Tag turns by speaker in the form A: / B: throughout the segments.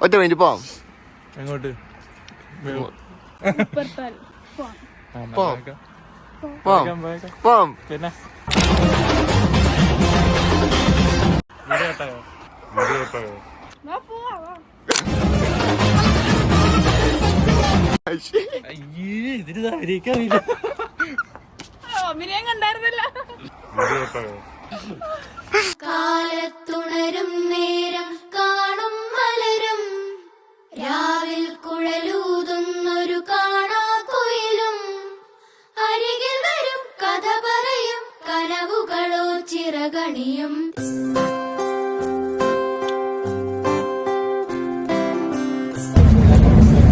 A: ഒറ്റ മിനിറ്റ് പോവാം.
B: എങ്ങോട്ട്? പിന്നെ ഇതിന് അറിയിക്കാറില്ല.
C: കാലത്തുണരും നേരം കാണും മലരും രാവിൽ കുഴലൂതുന്നൊരു കാണാ കുയിലും അരികിൽ വരും കഥ പറയും കനവുകളോ ചിറകണിയും.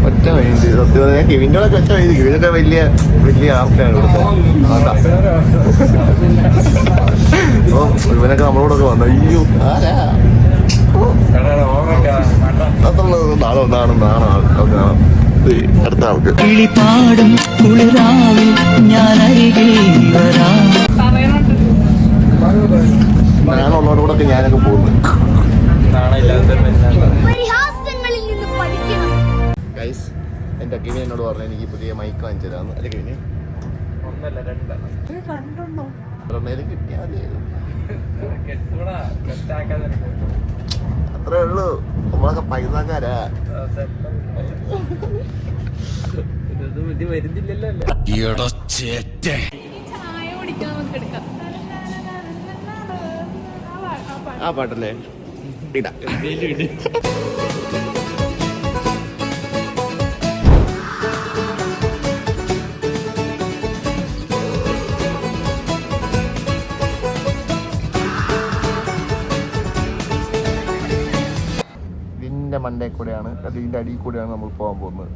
A: ഒറ്റ മൈൻഡ് സത്യം പറഞ്ഞാൽ കിവിൻ്റെയൊക്കെ ഒറ്റ മൈൻഡ്. കിവിനൊക്കെ വലിയ വലിയ ആൾക്കാരാണ് അപ്പോൾ ഇവനൊക്കെ നമ്മളോടൊക്കെ വന്നു. അയ്യോ ആരാ അടുത്ത ആൾക്ക്
D: കിളിപ്പാടും കുളിരാവിൽ ഞാൻ അരികിൽ വരാം.
A: ഞാനുള്ളവരോടൊക്കെ ഞാനൊക്കെ പോകുന്നു. ഗൈസ് എൻ്റെ കിവി എന്നോട് പറഞ്ഞു എനിക്ക് പുതിയ മൈക്ക് വാങ്ങിച്ചു തരാമെന്ന്. അല്ലെ കിവിന് ഒന്നേലും കിട്ടിയാൽ അത്രേ ഉള്ളൂ. നമ്മളൊക്കെ പൈസക്കാരാ. ആ പാട്ടല്ലേ ഇടാ. മണ്ടേ കൂടെയാണ്, അതിന്റെ അടിയിൽ കൂടെയാണ് നമ്മൾ പോകാൻ പോകുന്നത്.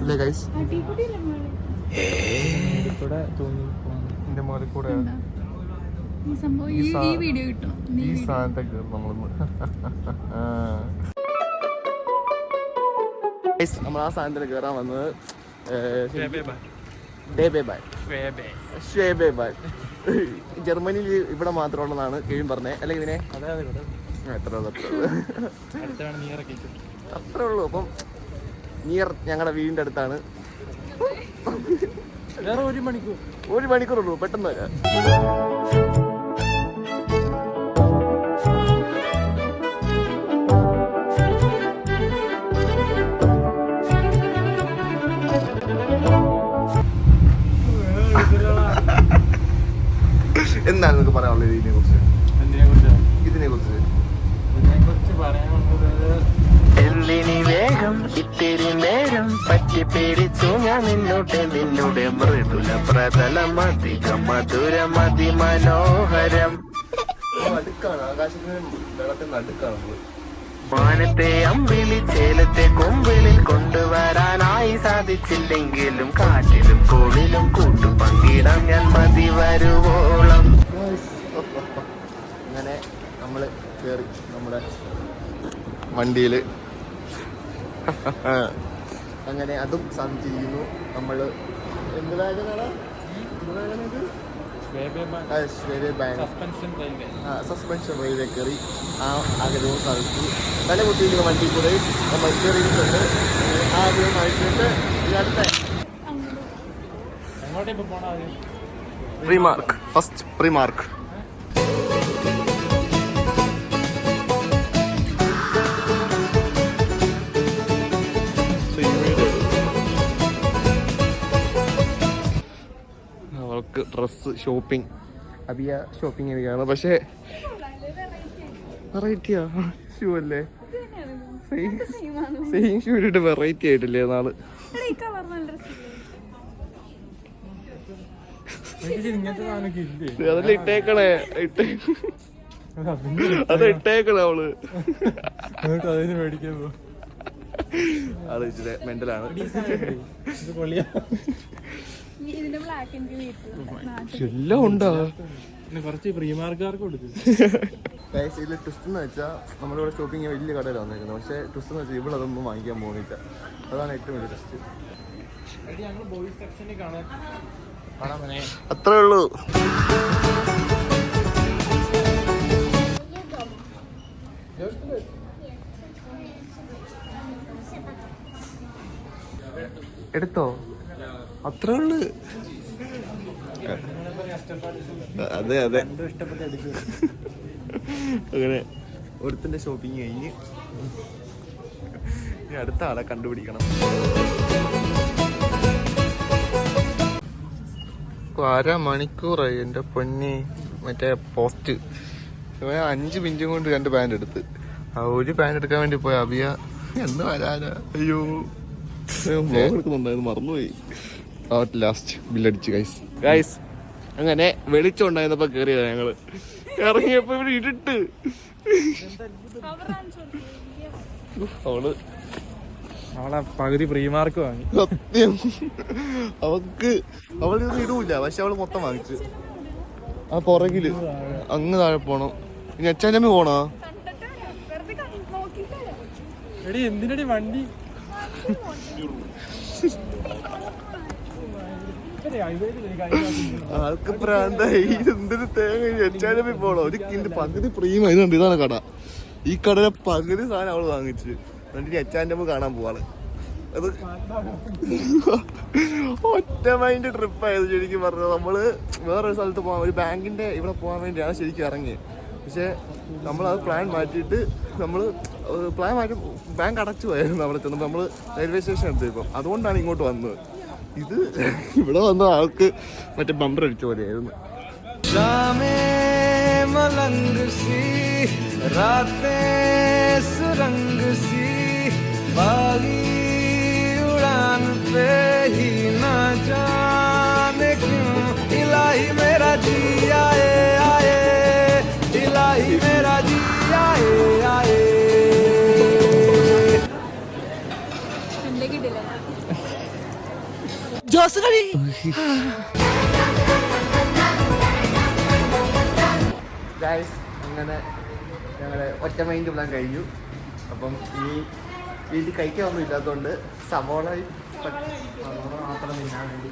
A: ഇല്ലേ ഗൈസ്? ഇതിന്റെ മുകളിൽ കൂടെയാണ് ഈ സാധനത്തെ കയറും നമ്മളൊന്ന്. നമ്മൾ ആ സാധനത്തിന് കയറാൻ വന്നത് ജർമ്മനിയിൽ ഇവിടെ മാത്രമുള്ളതാണ് കിഴി പറഞ്ഞേ. അല്ലെങ്കിൽ ഇതിനെ അത്രേ ഉള്ളൂ. അപ്പം നിയർ ഞങ്ങളുടെ വീടിന്റെ അടുത്താണ്. ഒരു മണിക്കൂറുള്ളൂ. പെട്ടെന്ന് വരാം. എന്താണ് നിങ്ങൾക്ക് പറയാനുള്ളത് ഇതിനെ കുറിച്ച്?
D: എന്തിനി വേഗം ഇത്തിരി നേരം പറ്റി പിടിച്ചു ഞാൻ നിന്നുടെ മൃദുല പ്രതലം അധികം മധുരം അതിമനോഹരം. മാനത്തെ അമ്പിളി ചേലത്തെ കൊമ്പിളിൽ കൊണ്ടുവരാനായി സാധിച്ചില്ലെങ്കിലും കാറ്റിലും കോളിലും കൂട്ടു പങ്കിടാം ഞാൻ മതി വരുവോളം.
A: അങ്ങനെ നമ്മൾ കയറി നമ്മുടെ വണ്ടിയിൽ. അങ്ങനെ അതും സാധിച്ചിരിക്കുന്നു. നമ്മൾ എന്ത് വാഗനാണ്? സസ്പെൻഷൻ റെയിൽവേ കയറി ആ ആഗ്രഹവും സാധിച്ചു. തലകുത്തിയിരിക്കുന്ന വണ്ടി കൂടെ നമ്മൾ കയറിയിട്ടുണ്ട്. ആ ആഗ്രഹം സാധിച്ചിട്ട് ഈ അടുത്ത പ്രീമാർക്ക് ഫസ്റ്റ് പ്രീമാർക്ക് ഡ്രസ് ഷോപ്പിംഗ്. അബിയ ഷോപ്പിംഗ് ചെയ്യാണ്. പക്ഷേ വെറൈറ്റിയാ ഷൂ അല്ലേ? സെയിം ഷൂ ഇട്ടിട്ട് വെറൈറ്റി ആയിട്ടില്ലേ നാള്? അതല്ല ഇട്ടേക്കണേ. അത് ഇട്ടേക്കണേ അവള്. അത് ഇച്ചിരി മെന്റലാണ്. എല്ലാം ഉണ്ടോ?
B: കുറച്ച് പ്രീമാർക്കാർക്ക് കൊടുക്കും.
A: ഇതിൽ ട്വിസ്റ്റ് എന്ന് വെച്ചാൽ നമ്മളിവിടെ ഷോപ്പിംഗ് വലിയ കടയിൽ വന്നേക്കുന്നത്. പക്ഷേ ട്വിസ്റ്റ് എന്ന് വെച്ചാൽ ഇവിടെ അതൊന്നും വാങ്ങിക്കാൻ പോകുന്നില്ല. അതാണ് ഏറ്റവും വലിയ ട്വിസ്റ്റ്. അത്രേ ഉള്ളൂ. എടുത്തോ? അത്രേ ഉള്ളു. അതെ അതെ. അങ്ങനെ ഒരുത്തിന്റെ ഷോപ്പിംഗ് കഴിഞ്ഞ് ഇനി അടുത്ത ആളെ കണ്ടുപിടിക്കണം. 1/2 മണിക്കൂറായി എൻ്റെ പൊന്നി. മറ്റേ പോസ്റ്റ് 5 മിനിറ്റും കൊണ്ട് 2 പാൻറ് എടുത്ത്. ആ 1 പാൻറ് എടുക്കാൻ വേണ്ടി പോയ അബിയ എന്ന് വരാനാ. അയ്യോ ബ്ലോഗ് എടുക്കുന്നുണ്ടായിരുന്നു, മറന്നുപോയി. ലാസ്റ്റ് ബില്ലടിച്ച് ഗൈസ്. അങ്ങനെ വെളിച്ചം ഉണ്ടായിരുന്നപ്പോ കേറിയതാ ഞങ്ങള്. ഇറങ്ങിയപ്പോ ഇവിടെ ഇട്ടിട്ട്
B: അവളെ പകുതി പ്രീമാർക്ക് വാങ്ങി.
A: സത്യം അവളിതൊന്നും ഇടൂല, പക്ഷെ അവള് മൊത്തം വാങ്ങിച്ചു. ആ പുറകില് അങ്ങ് താഴെ പോണം. ഇനി അച്ഛനമ്മ പോണോ?
B: എടി എന്തിനടി വണ്ടി?
A: ആൾക്ക് പ്രാന്തായി. എന്തൊരു തേങ്ങ. അച്ഛനമ്മ പോണോ? ഒരു കിന്റെ പകുതി പ്രീമ. ഇതുണ്ട്, ഇതാണ് കട. ഈ കടയിലെ പകുതി സാധനം അവള് വാങ്ങിച്ചു. എന്നിട്ട് അച്ഛനമ്മ കാണാൻ പോവാണ്. അത് ഒറ്റ മൈൻഡ് ട്രിപ്പായത് ശരിക്കും പറഞ്ഞത്. നമ്മള് വേറൊരു സ്ഥലത്ത് പോകാൻ, ഒരു ബാങ്കിന്റെ ഇവിടെ പോകാൻ വേണ്ടിയാണ് ശരിക്കും ഇറങ്ങിയത്. പക്ഷെ നമ്മളത് പ്ലാൻ മാറ്റിയിട്ട് ബാങ്ക് അടച്ചു പോയായിരുന്നു. അവിടെ ചെന്നപ്പോൾ നമ്മൾ റെയിൽവേ സ്റ്റേഷൻ എടുത്തേക്കും. അതുകൊണ്ടാണ് ഇങ്ങോട്ട് വന്നത്. ഇത് ഇവിടെ വന്ന ആൾക്ക് മറ്റേ ബമ്പർ അടിച്ച പോലെയായിരുന്നു. ഗൈസ്, അങ്ങനെ ഞങ്ങളുടെ ഒറ്റ മൈൻഡ് പ്ലാൻ കഴിഞ്ഞു. അപ്പം ഈ വീട്ടിൽ കഴിക്കാനൊന്നും ഇല്ലാത്തതുകൊണ്ട് സവോള മാത്രം തിന്നാൻ വേണ്ടി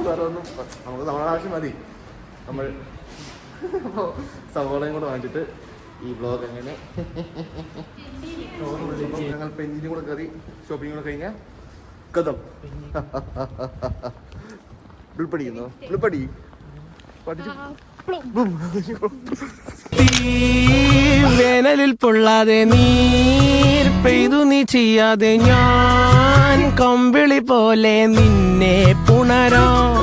A: വേറെ ഒന്നും നമുക്ക് സവോള ആവശ്യം മതി. നമ്മൾ അപ്പോൾ സവോളയും കൂടെ വാങ്ങിച്ചിട്ട് ഈ ബ്ലോഗ് അങ്ങനെ ഞങ്ങൾ പെഞ്ചിനും കൂടെ കയറി ഷോപ്പിംഗ് കൂടെ കഴിഞ്ഞാൽ കഥം ഉൾപ്പടിക്കുന്നു. ഉൾപ്പടി പഠിച്ചു.
D: വേനലിൽ പൊള്ളാതെ നീർ പെയ്തു നീ ചെയ്യാതെ ഞാൻ കമ്പിളി പോലെ നിന്നെ പുണരാം.